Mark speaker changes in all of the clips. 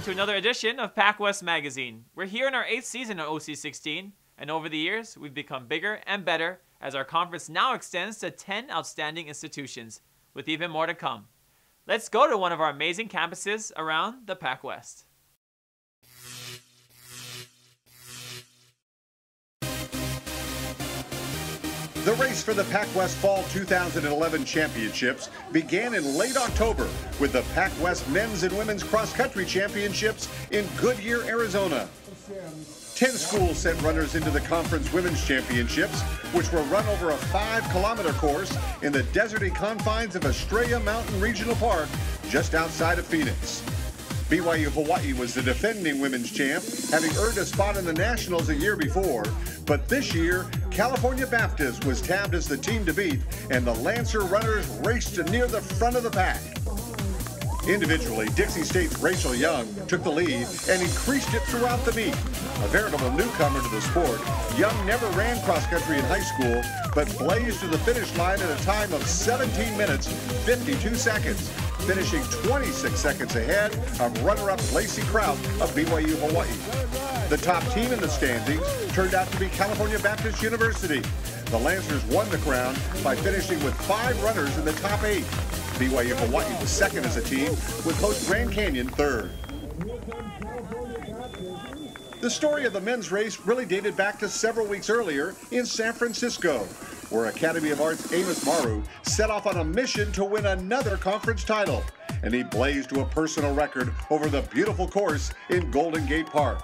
Speaker 1: to another edition of PacWest Magazine. We're here in our 8th season of OC16, and over the years, we've become bigger and better as our conference now extends to 10 outstanding institutions, with even more to come. Let's go to one of our amazing campuses around the PacWest.
Speaker 2: The race for the PacWest Fall 2011 Championships began in late October with the PacWest Men's and Women's Cross Country Championships in Goodyear, Arizona. 10 schools sent runners into the Conference Women's Championships, which were run over a 5-kilometer course in the deserty confines of Estrella Mountain Regional Park just outside of Phoenix. BYU Hawaii was the defending women's champ, having earned a spot in the Nationals a year before. But this year, California Baptist was tabbed as the team to beat, and the Lancer runners raced to near the front of the pack. Individually, Dixie State's Rachel Young took the lead and increased it throughout the meet. A veritable newcomer to the sport, Young never ran cross-country in high school, but blazed to the finish line at a time of 17 minutes, 52 seconds, finishing 26 seconds ahead of runner-up Lacey Kraut of BYU Hawaii. The top team in the standings turned out to be California Baptist University. The Lancers won the crown by finishing with 5 runners in the top 8. BYU Hawaii was second as a team, with host Grand Canyon third. The story of the men's race really dated back to several weeks earlier in San Francisco, where Academy of Arts Amos Maru set off on a mission to win another conference title, and he blazed to a personal record over the beautiful course in Golden Gate Park.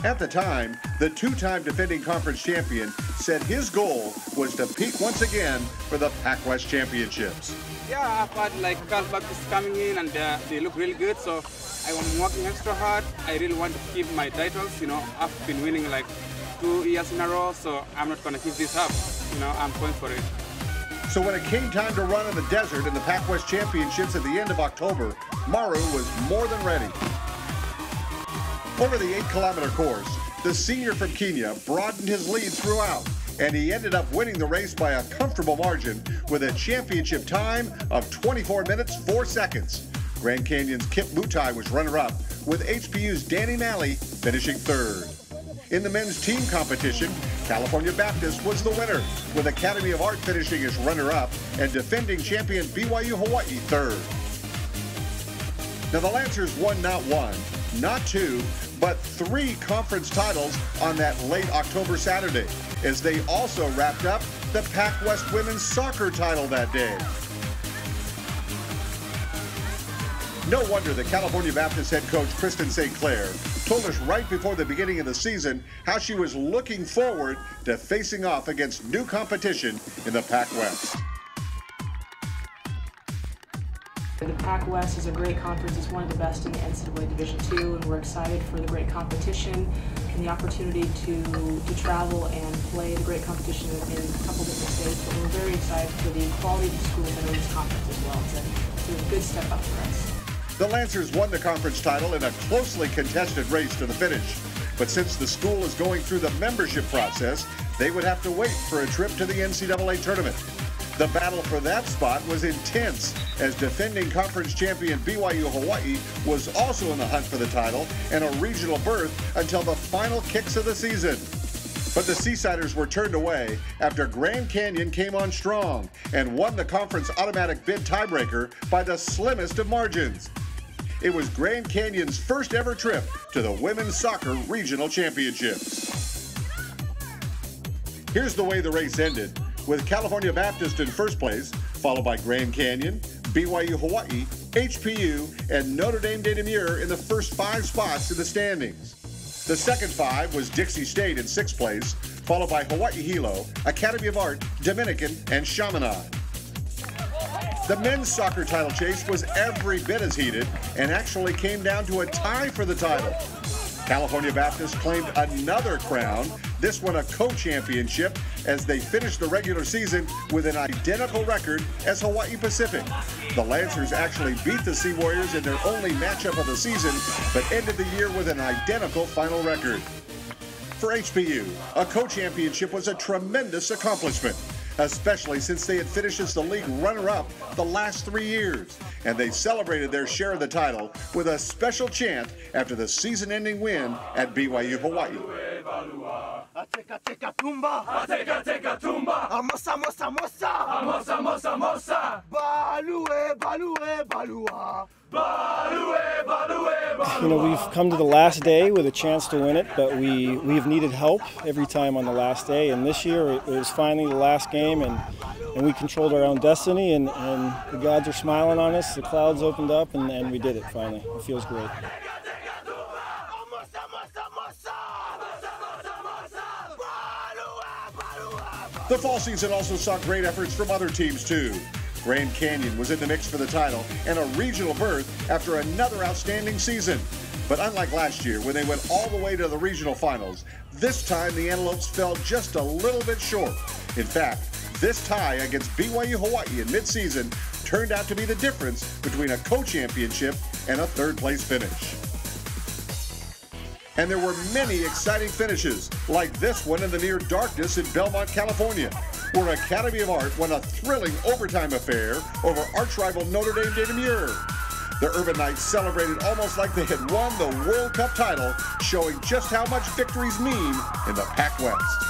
Speaker 2: At the time, the 2-time defending conference champion said his goal was to peak once again for the PacWest Championships.
Speaker 3: Yeah, I've had like PacWest coming in and they look really good, so I'm working extra hard. I really want to keep my titles. I've been winning like 2 years in a row, so I'm not going to keep this up. I'm going for it.
Speaker 2: So when it came time to run in the desert in the PacWest Championships at the end of October, Maru was more than ready. Over the 8-kilometer course, the senior from Kenya broadened his lead throughout, and he ended up winning the race by a comfortable margin with a championship time of 24 minutes, 4 seconds. Grand Canyon's Kip Mutai was runner-up, with HPU's Danny Malley finishing third. In the men's team competition, California Baptist was the winner, with Academy of Art finishing as runner-up and defending champion BYU Hawaii third. Now the Lancers won not 1, not 2, but 3 conference titles on that late October Saturday, as they also wrapped up the PacWest women's soccer title that day. No wonder that California Baptist head coach Kristen St. Clair told us right before the beginning of the season how she was looking forward to facing off against new competition in the PacWest.
Speaker 4: The PacWest is a great conference. It's one of the best in the NCAA Division II, and we're excited for the great competition and the opportunity to travel and play the great competition in a couple different states. But we're very excited for the quality of the schools that are in this conference as well. It's a good step up for us.
Speaker 2: The Lancers won the conference title in a closely contested race to the finish. But since the school is going through the membership process, they would have to wait for a trip to the NCAA tournament. The battle for that spot was intense, as defending conference champion BYU Hawaii was also in the hunt for the title and a regional berth until the final kicks of the season. But the Seasiders were turned away after Grand Canyon came on strong and won the conference automatic bid tiebreaker by the slimmest of margins. It was Grand Canyon's first ever trip to the Women's Soccer Regional Championships. Here's the way the race ended, with California Baptist in first place, followed by Grand Canyon, BYU Hawaii, HPU, and Notre Dame de Namur in the first 5 spots in the standings. The second 5 was Dixie State in 6th place, followed by Hawaii-Hilo, Academy of Art, Dominican, and Chaminade. The men's soccer title chase was every bit as heated and actually came down to a tie for the title. California Baptist claimed another crown, this one a co-championship, as they finished the regular season with an identical record as Hawaii Pacific. The Lancers actually beat the Sea Warriors in their only matchup of the season, but ended the year with an identical final record. For HPU, a co-championship was a tremendous accomplishment. especially since they had finished as the league runner-up the last 3 years. And they celebrated their share of the title with a special chant after the season-ending win at BYU Hawaii.
Speaker 5: Ateka teka tumba, ateka teka tumba, amosa mosa mosa, amosa mosa mosa, balue balue balua, balue balue balua.
Speaker 6: You know, we've come to the last day with a chance to win it, but we've needed help every time on the last day, and this year it was finally the last game, and we controlled our own destiny, and the gods are smiling on us, the clouds opened up, and we did it finally. It feels great.
Speaker 2: The fall season also saw great efforts from other teams too. Grand Canyon was in the mix for the title and a regional berth after another outstanding season. But unlike last year when they went all the way to the regional finals, this time the Antelopes fell just a little bit short. In fact, this tie against BYU Hawaii in mid-season turned out to be the difference between a co-championship and a third-place finish. And there were many exciting finishes, like this one in the near darkness in Belmont, California, where Academy of Art won a thrilling overtime affair over arch-rival Notre Dame de Namur. The Urban Knights celebrated almost like they had won the World Cup title, showing just how much victories mean in the PacWest.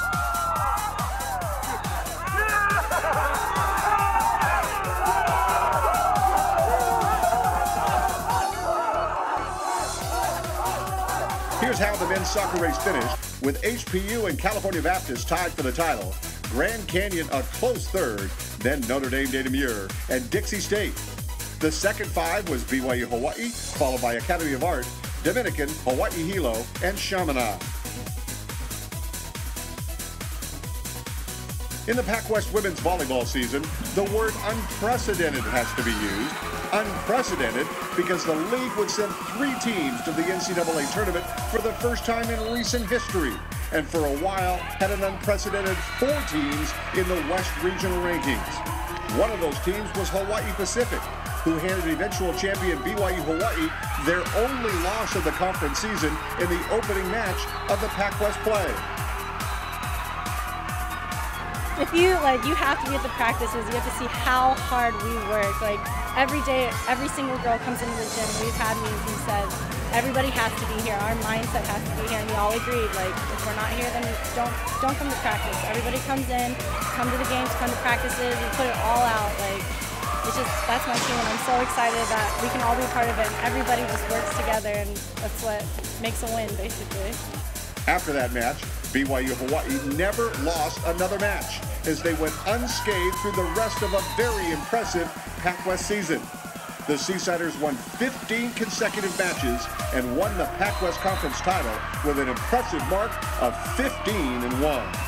Speaker 2: Here's how the men's soccer race finished, with HPU and California Baptist tied for the title, Grand Canyon a close third, then Notre Dame de Namur and Dixie State. The second five was BYU Hawaii, followed by Academy of Art, Dominican, Hilo, and Chaminade. In the PacWest women's volleyball season, the word unprecedented has to be used. Unprecedented because the league would send 3 teams to the NCAA tournament for the first time in recent history, and for a while had an unprecedented 4 teams in the West Regional rankings. One of those teams was Hawaii Pacific, who handed eventual champion BYU Hawaii their only loss of the conference season in the opening match of the PacWest play.
Speaker 7: If you have to be at the practices, you have to see how hard we work. Like every day, every single girl comes into the gym. We've had meetings and said, everybody has to be here. Our mindset has to be here, and we all agreed. Like if we're not here, then don't come to practice. Everybody comes in, come to the games, come to practices. We put it all out. Like it's just that's my team, and I'm so excited that we can all be part of it. And everybody just works together, and that's what makes a win, basically.
Speaker 2: After that match, BYU Hawaii never lost another match, as they went unscathed through the rest of a very impressive PacWest season. The Seasiders won 15 consecutive matches and won the PacWest Conference title with an impressive mark of 15-1.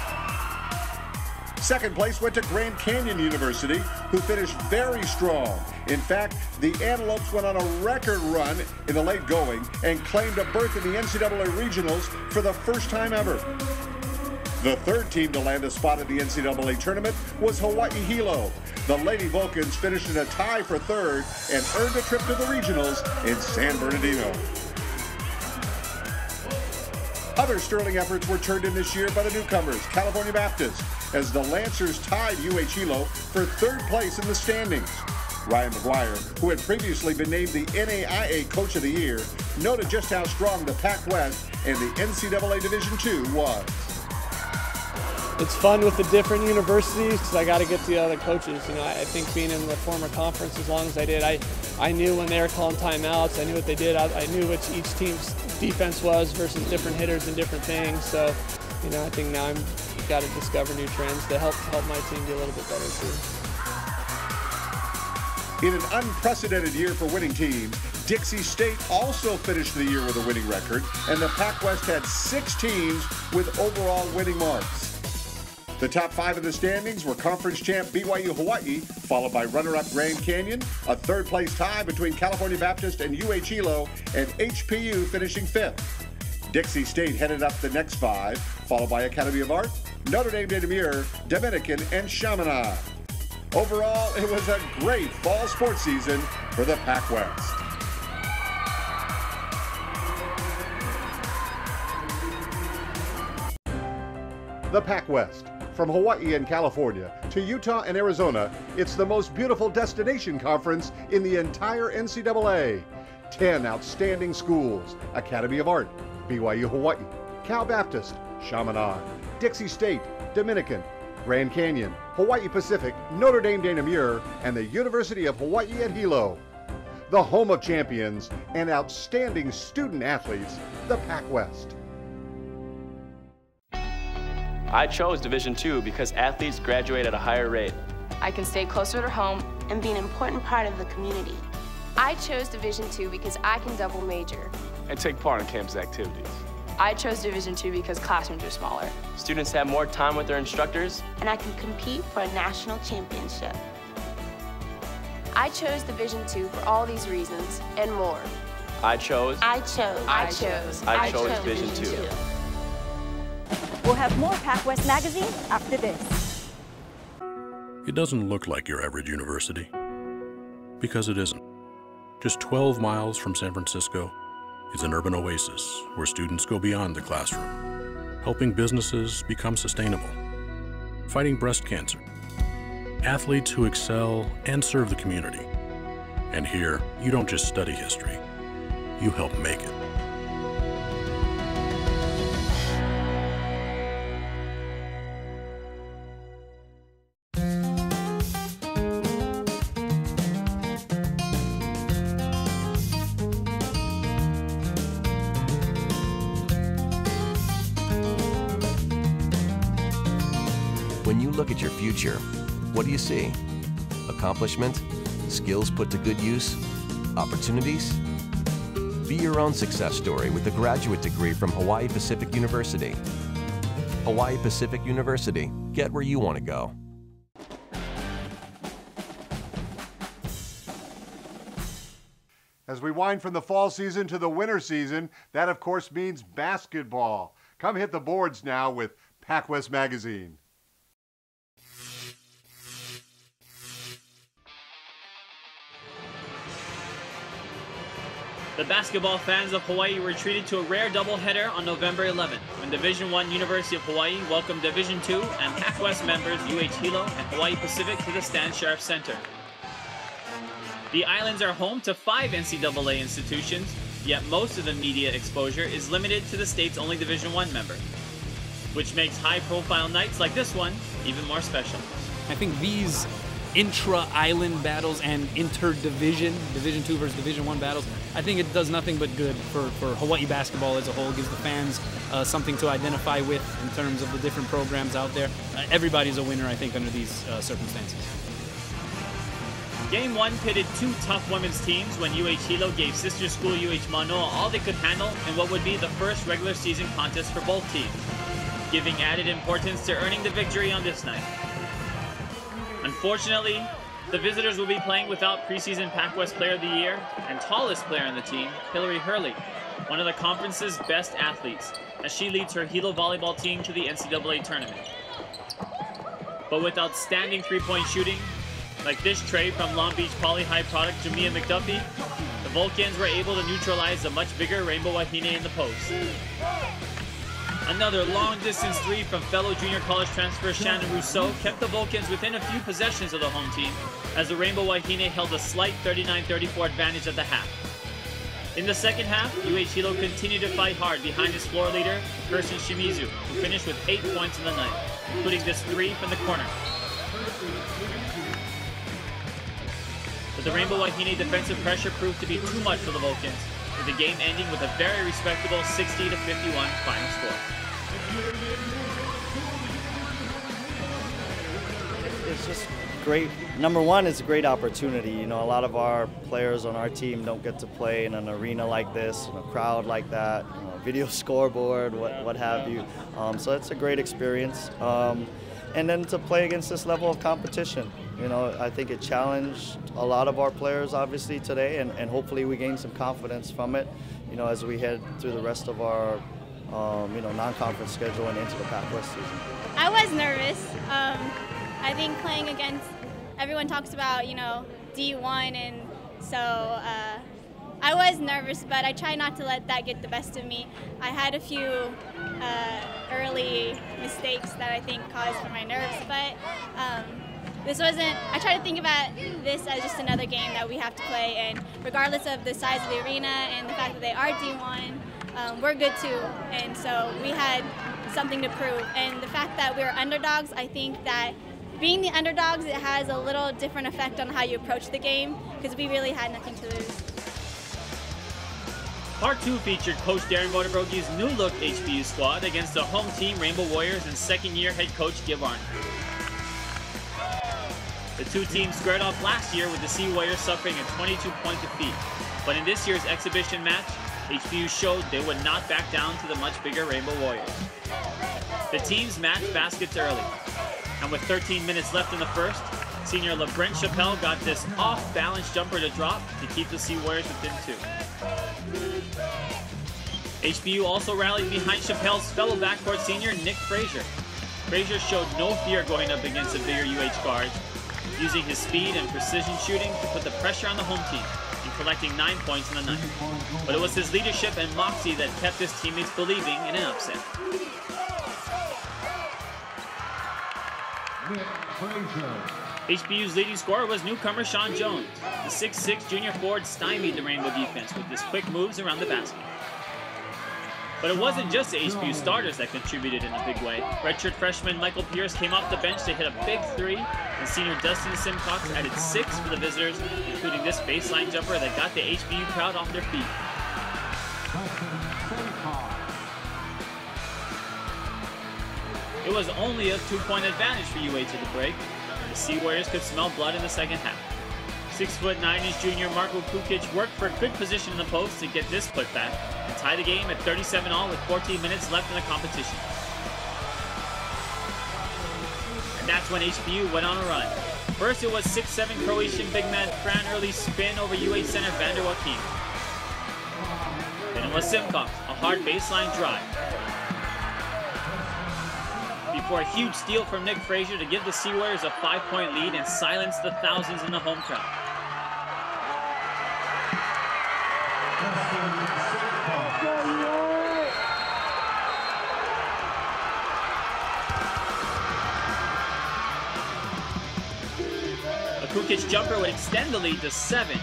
Speaker 2: Second place went to Grand Canyon University, who finished very strong. In fact, the Antelopes went on a record run in the late going and claimed a berth in the NCAA Regionals for the first time ever. The third team to land a spot at the NCAA tournament was Hilo. The Lady Vulcans finished in a tie for third and earned a trip to the regionals in San Bernardino. Other sterling efforts were turned in this year by the newcomers, California Baptist, as the Lancers tied UH-Hilo for third place in the standings. Ryan McGuire, who had previously been named the NAIA Coach of the Year, noted just how strong the PacWest and the NCAA Division II was.
Speaker 8: It's fun with the different universities because I got to get to the other coaches. You know, I think being in the former conference as long as I did, I knew when they were calling timeouts. I knew what they did. I knew what each team's defense was versus different hitters and different things. So, you know, I think now I've got to discover new trends to help my team be a little bit better too.
Speaker 2: In an unprecedented year for winning teams, Dixie State also finished the year with a winning record, and the PacWest had 6 teams with overall winning marks. The top 5 in the standings were conference champ BYU Hawaii, followed by runner-up Grand Canyon, a third-place tie between California Baptist and UH-Hilo, and HPU finishing 5th. Dixie State headed up the next 5, followed by Academy of Art, Notre Dame de Namur, Dominican, and Chaminade. Overall, it was a great fall sports season for the PacWest. The PacWest, From Hawaii and California to Utah and Arizona, it's the most beautiful destination conference in the entire NCAA. 10 outstanding schools: Academy of Art, BYU Hawaii, Cal Baptist, Chaminade, Dixie State, Dominican, Grand Canyon, Hawaii Pacific, Notre Dame de Namur, and the University of Hawaii at Hilo. The home of champions and outstanding student athletes, the PacWest.
Speaker 9: I chose Division II because athletes graduate at a higher rate.
Speaker 10: I can stay closer to home and be an important part of the community. I chose Division II because I can double major
Speaker 9: and take part in campus activities.
Speaker 10: I chose Division II because classrooms are smaller.
Speaker 9: Students have more time with their instructors.
Speaker 10: And I can compete for a national championship. I chose Division II for all these reasons and more.
Speaker 9: I chose
Speaker 10: Division II.
Speaker 11: We'll have more PacWest magazine after this.
Speaker 12: It doesn't look like your average university, because it isn't. Just 12 miles from San Francisco is an urban oasis where students go beyond the classroom, helping businesses become sustainable, fighting breast cancer, athletes who excel and serve the community. And here, you don't just study history, you help make it.
Speaker 13: When you look at your future, what do you see? Accomplishment? Skills put to good use? Opportunities? Be your own success story with a graduate degree from Hawaii Pacific University. Hawaii Pacific University. Get where you want to go.
Speaker 2: As we wind from the fall season to the winter season, that of course means basketball. Come hit the boards now with PacWest Magazine.
Speaker 1: The basketball fans of Hawaii were treated to a rare doubleheader on November 11th when Division I University of Hawaii welcomed Division II and PacWest members UH-Hilo and Hawaii Pacific to the Stan Sharp Center. The islands are home to 5 NCAA institutions, yet most of the media exposure is limited to the state's only Division I member, which makes high-profile nights like this one even more special.
Speaker 14: I think these intra-island battles and inter-division, Division II versus Division I battles, I think it does nothing but good for Hawaii basketball as a whole. It gives the fans something to identify with in terms of the different programs out there. Everybody's a winner, I think, under these circumstances.
Speaker 1: Game 1 pitted 2 tough women's teams when UH-Hilo gave sister school UH-Manoa all they could handle in what would be the first regular season contest for both teams, giving added importance to earning the victory on this night. Unfortunately, the visitors will be playing without preseason PacWest Player of the Year and tallest player on the team, Hillary Hurley, one of the conference's best athletes, as she leads her Hilo volleyball team to the NCAA tournament. But with outstanding three-point shooting, like this tray from Long Beach Poly High product Jamia McDuffie, the Vulcans were able to neutralize the much bigger Rainbow Wahine in the post. Another long-distance three from fellow junior college transfer Shannon Rousseau kept the Vulcans within a few possessions of the home team, as the Rainbow Wahine held a slight 39-34 advantage at the half. In the second half, UH-Hilo continued to fight hard behind its floor leader, Kirsten Shimizu, who finished with 8 points in the night, including this three from the corner. But the Rainbow Wahine defensive pressure proved to be too much for the Vulcans, with the game ending with a very respectable 60-51 final score.
Speaker 15: It's just great. Number one, it's a great opportunity. You know, a lot of our players on our team don't get to play in an arena like this, in a crowd like that, you know, video scoreboard, what have you. So it's a great experience. And then to play against this level of competition. You know, I think it challenged a lot of our players, obviously, today, and hopefully we gain some confidence from it, you know, as we head through the rest of our, you know, non-conference schedule and into the PacWest season.
Speaker 16: I was nervous. I think playing against, everyone talks about, you know, D1, and so I was nervous, but I try not to let that get the best of me. I had a few early mistakes that I think caused for my nerves, but this wasn't, I try to think about this as just another game that we have to play, and regardless of the size of the arena and the fact that they are D1, we're good too, and so we had something to prove. And the fact that we were underdogs, I think that being the underdogs, it has a little different effect on how you approach the game, because we really had nothing to lose.
Speaker 1: Part 2 featured Coach Darren Vodabroghi's new-look HPU squad against the home team Rainbow Warriors and second-year head coach Gib Arnold. The two teams squared off last year with the Sea Warriors suffering a 22-point defeat. But in this year's exhibition match, HPU showed they would not back down to the much bigger Rainbow Warriors. The teams matched baskets early, and with 13 minutes left in the first, senior LeBrent Chappelle got this off-balance jumper to drop to keep the Sea Warriors within 2. HPU also rallied behind Chappelle's fellow backcourt senior Nick Frazier. Frazier showed no fear going up against a bigger UH guard, using his speed and precision shooting to put the pressure on the home team and collecting 9 points in the night. But it was his leadership and moxie that kept his teammates believing in an upset. HPU's leading scorer was newcomer Sean Jones. The 6'6" junior forward stymied the Rainbow defense with his quick moves around the basket. But it wasn't just the HPU starters that contributed in a big way. Redshirt freshman Michael Pierce came off the bench to hit a big three, and senior Dustin Simcox added 6 for the visitors, including this baseline jumper that got the HPU crowd off their feet. It was only a 2-point advantage for UH at the break, and the Sea Warriors could smell blood in the second half. 6'9" junior Marko Kukic worked for a good position in the post to get this putback and tie the game at 37-all with 14 minutes left in the competition. And that's when HPU went on a run. First it was 6'7" Croatian big man Fran Early's spin over UH center Vander Joachim. Then it was Simcox, a hard baseline drive. Before a huge steal from Nick Frazier to give the Sea Warriors a 5-point lead and silence the thousands in the home crowd. A Kukic jumper would extend the lead to 7.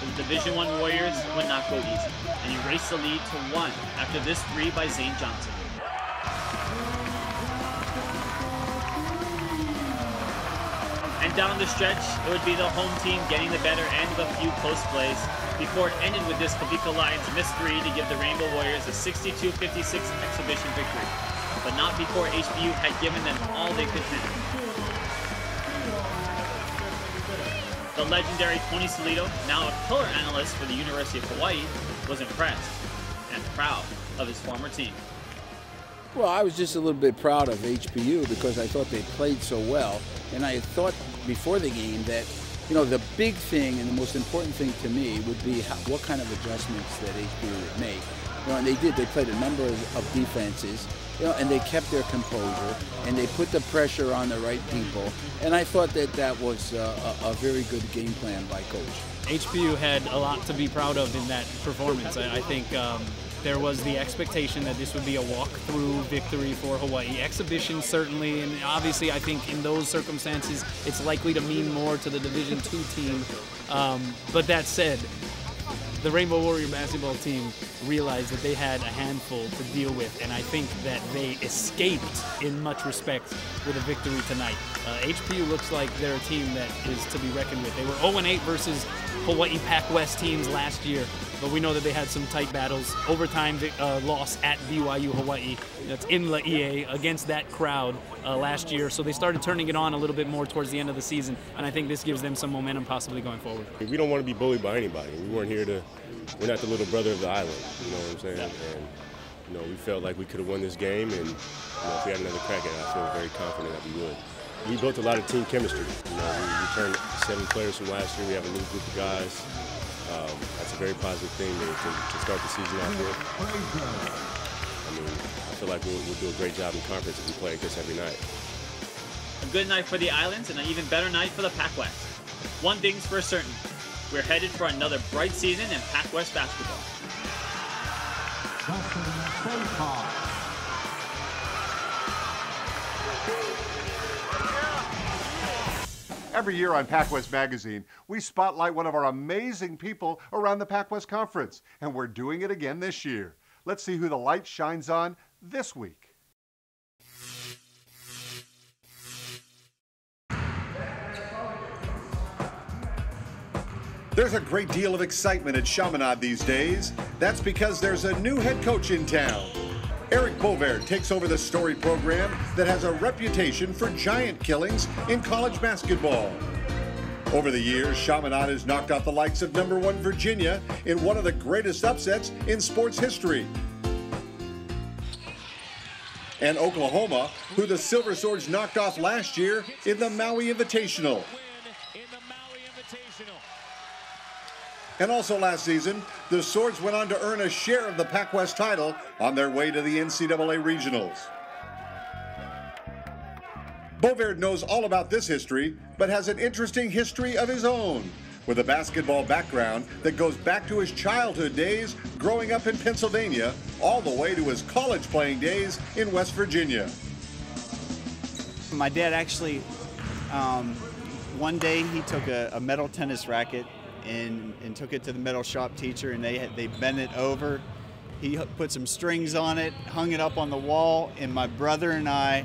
Speaker 1: The Division I Warriors would not go easy, and erased the lead to 1 after this 3 by Zane Johnson. And down the stretch, it would be the home team getting the better end of a few close plays before it ended with this Kavika Lions missed 3 to give the Rainbow Warriors a 62-56 exhibition victory, but not before HPU had given them all they could handle. The legendary Tony Solito, now a color analyst for the University of Hawaii, was impressed and proud of his former team.
Speaker 17: Well, I was just a little bit proud of HPU because I thought they played so well. And I thought before the game that, you know, the big thing and the most important thing to me would be what kind of adjustments that HPU would make. You know, and they did. They played a number of defenses, you know, and they kept their composure, and they put the pressure on the right people. And I thought that that was a very good game plan by Coach.
Speaker 14: HPU had a lot to be proud of in that performance. I think there was the expectation that this would be a walk-through victory for Hawaii. Exhibition, certainly, and obviously I think in those circumstances it's likely to mean more to the Division II team. But that said, the Rainbow Warrior basketball team realized that they had a handful to deal with, and I think that they escaped in much respect with a victory tonight. HPU looks like they're a team that is to be reckoned with. They were 0-8 versus Hawaii PacWest teams last year, but we know that they had some tight battles. Overtime loss at BYU Hawaii. That's in Laie against that crowd last year, so they started turning it on a little bit more towards the end of the season, and I think this gives them some momentum possibly going forward.
Speaker 18: We don't want to be bullied by anybody. We weren't here to, we're not the little brother of the island, you know what I'm saying? And, you know, we felt like we could have won this game, and, you know, if we had another crack at it, I feel very confident that we would. We built a lot of team chemistry. You know, we returned 7 players from last year. We have a new group of guys. That's a very positive thing to start the season off with. I mean, I feel like we'll do a great job in conference if we play against every night.
Speaker 1: A good night for the Islands and an even better night for the PacWest. One thing's for certain, we're headed for another bright season in PacWest basketball.
Speaker 2: Every year on PacWest Magazine, we spotlight one of our amazing people around the PacWest Conference, and we're doing it again this year. Let's see who the light shines on this week. There's a great deal of excitement at Chaminade these days. That's because there's a new head coach in town. Eric Bovaird takes over the storied program that has a reputation for giant killings in college basketball. Over the years, Chaminade has knocked out the likes of #1 Virginia in one of the greatest upsets in sports history. And Oklahoma, who the Silver Swords knocked off last year in the Maui Invitational. And also last season, the Swords went on to earn a share of the PacWest title on their way to the NCAA Regionals. Bovaird knows all about this history, but has an interesting history of his own, with a basketball background that goes back to his childhood days growing up in Pennsylvania, all the way to his college playing days in West Virginia.
Speaker 19: My dad actually, one day he took a metal tennis racket and took it to the metal shop teacher, and they bent it over. He put some strings on it, hung it up on the wall, and my brother and I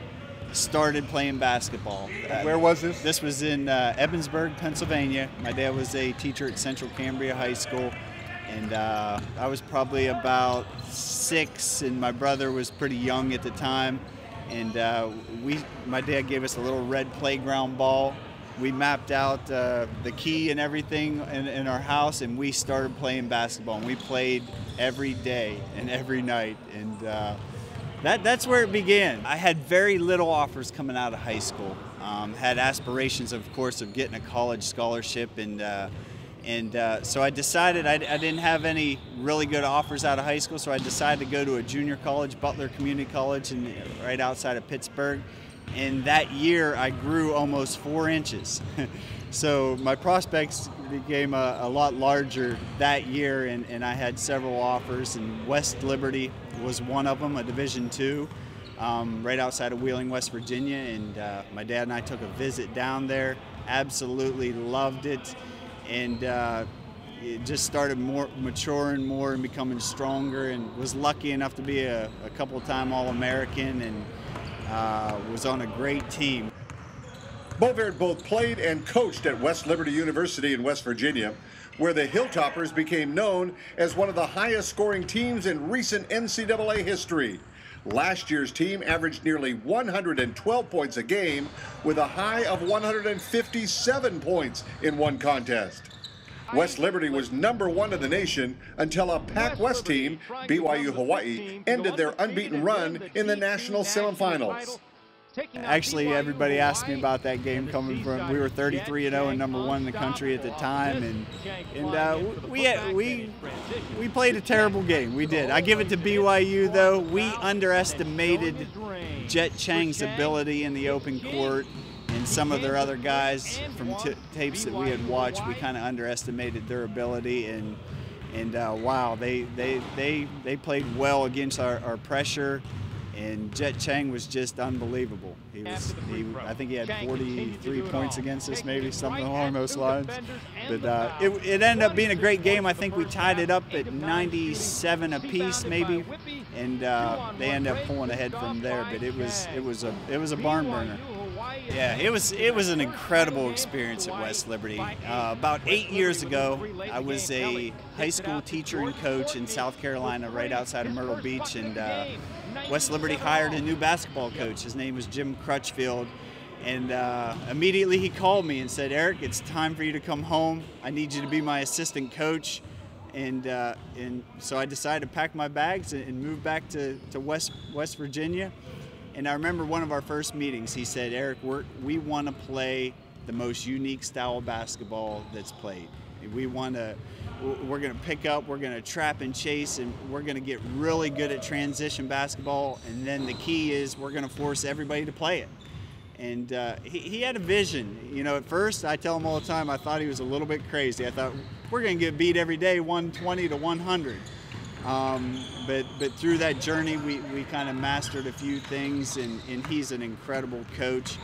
Speaker 19: started playing basketball.
Speaker 2: Where was this?
Speaker 19: This was in Ebensburg, Pennsylvania. My dad was a teacher at Central Cambria High School, and I was probably about 6, and my brother was pretty young at the time. And my dad gave us a little red playground ball. We mapped out the key and everything in our house, and we started playing basketball. And we played every day and every night, and that's where it began. I had very little offers coming out of high school. Had aspirations, of course, of getting a college scholarship, and so I decided I didn't have any really good offers out of high school, so I decided to go to a junior college, Butler Community College, right outside of Pittsburgh. And that year, I grew almost 4 inches. So my prospects became a lot larger that year, and I had several offers, and West Liberty was one of them, a Division II, right outside of Wheeling, West Virginia. And my dad and I took a visit down there, absolutely loved it, and it just started maturing more and becoming stronger, and was lucky enough to be a couple-time All-American, and was on a great team.
Speaker 2: Bovaird both played and coached at West Liberty University in West Virginia, where the Hilltoppers became known as one of the highest scoring teams in recent NCAA history. Last year's team averaged nearly 112 points a game, with a high of 157 points in one contest. West Liberty was #1 in the nation until a PacWest team, BYU Hawaii, ended their unbeaten run in the national semifinals.
Speaker 19: Actually, everybody asked me about that game coming from, we were 33-0 and #1 in the country at the time, and we played a terrible game. We did. I give it to BYU, though. We underestimated Jet Chang's ability in the open court, and some of their other guys from tapes that we had watched, we kind of underestimated their ability, and wow, they played well against our pressure, and Jet Chang was just unbelievable. I think he had 43 points against us, maybe something along those lines. But it ended up being a great game. I think we tied it up at 97 apiece, maybe, and they ended up pulling ahead from there. But it was a barn burner. Yeah, it was an incredible experience at West Liberty. About 8 years ago, I was a high school teacher and coach in South Carolina, right outside of Myrtle Beach, and West Liberty hired a new basketball coach. His name was Jim Crutchfield, and immediately he called me and said, "Eric, it's time for you to come home. I need you to be my assistant coach." And so I decided to pack my bags and move back to West Virginia. And I remember one of our first meetings, he said, "Eric, we want to play the most unique style of basketball that's played. We're going to pick up, we're going to trap and chase, and we're going to get really good at transition basketball. And then the key is we're going to force everybody to play it." And he had a vision. You know, at first, I tell him all the time, I thought he was a little bit crazy. I thought, we're going to get beat every day, 120 to 100. But through that journey, we kind of mastered a few things, and he's an incredible coach.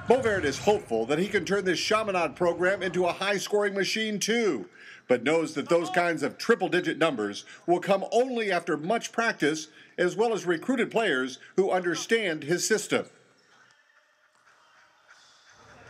Speaker 2: Bovaird is hopeful that he can turn this Chaminade program into a high-scoring machine too, but knows that those kinds of triple-digit numbers will come only after much practice, as well as recruited players who understand his system.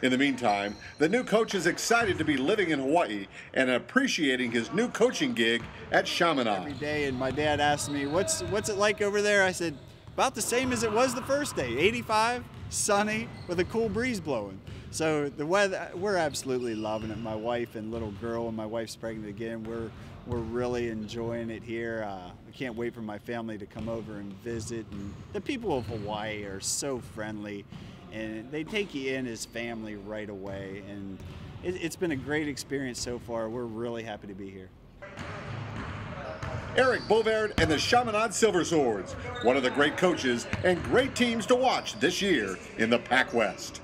Speaker 2: In the meantime, the new coach is excited to be living in Hawaii and appreciating his new coaching gig at Chaminade.
Speaker 19: Every day, and my dad asked me, what's it like over there? I said, about the same as it was the first day, 85, sunny, with a cool breeze blowing. So the weather, we're absolutely loving it. My wife and little girl, and my wife's pregnant again, we're really enjoying it here. I can't wait for my family to come over and visit. And the people of Hawaii are so friendly, and they take you in as family right away. And it's been a great experience so far. We're really happy to be here.
Speaker 2: Eric Bovaird and the Chaminade Silver Swords, one of the great coaches and great teams to watch this year in the PacWest.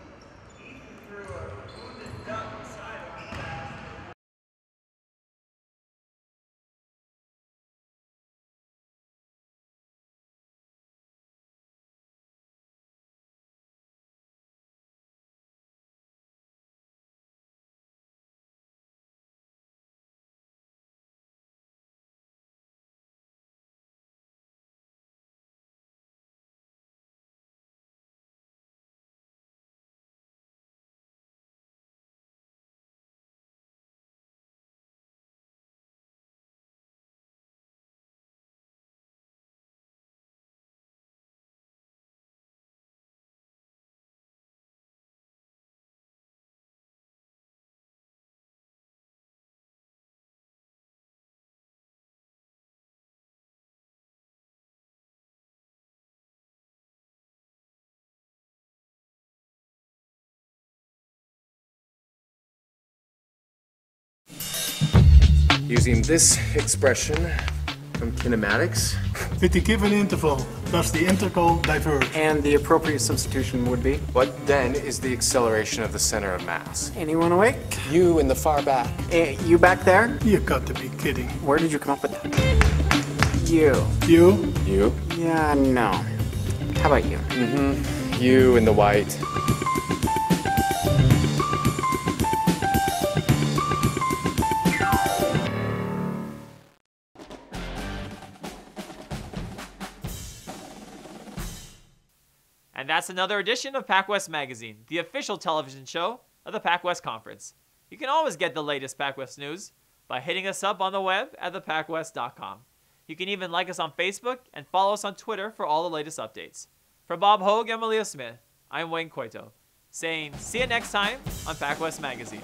Speaker 20: Using this expression from kinematics.
Speaker 21: With the given interval, does the integral diverge?
Speaker 20: And the appropriate substitution would be? What then is the acceleration of the center of mass?
Speaker 22: Anyone awake?
Speaker 20: You in the far back.
Speaker 22: You back there?
Speaker 21: You got to be kidding.
Speaker 22: Where did you come up with that? You.
Speaker 21: You?
Speaker 20: You?
Speaker 22: Yeah, no. How about you?
Speaker 20: Mm-hmm. You in the white.
Speaker 1: And that's another edition of PacWest Magazine, the official television show of the PacWest Conference. You can always get the latest PacWest news by hitting us up on the web at thepacwest.com. You can even like us on Facebook and follow us on Twitter for all the latest updates. For Bob Hogue and Malia Smith, I'm Wayne Coito, saying see you next time on PacWest Magazine.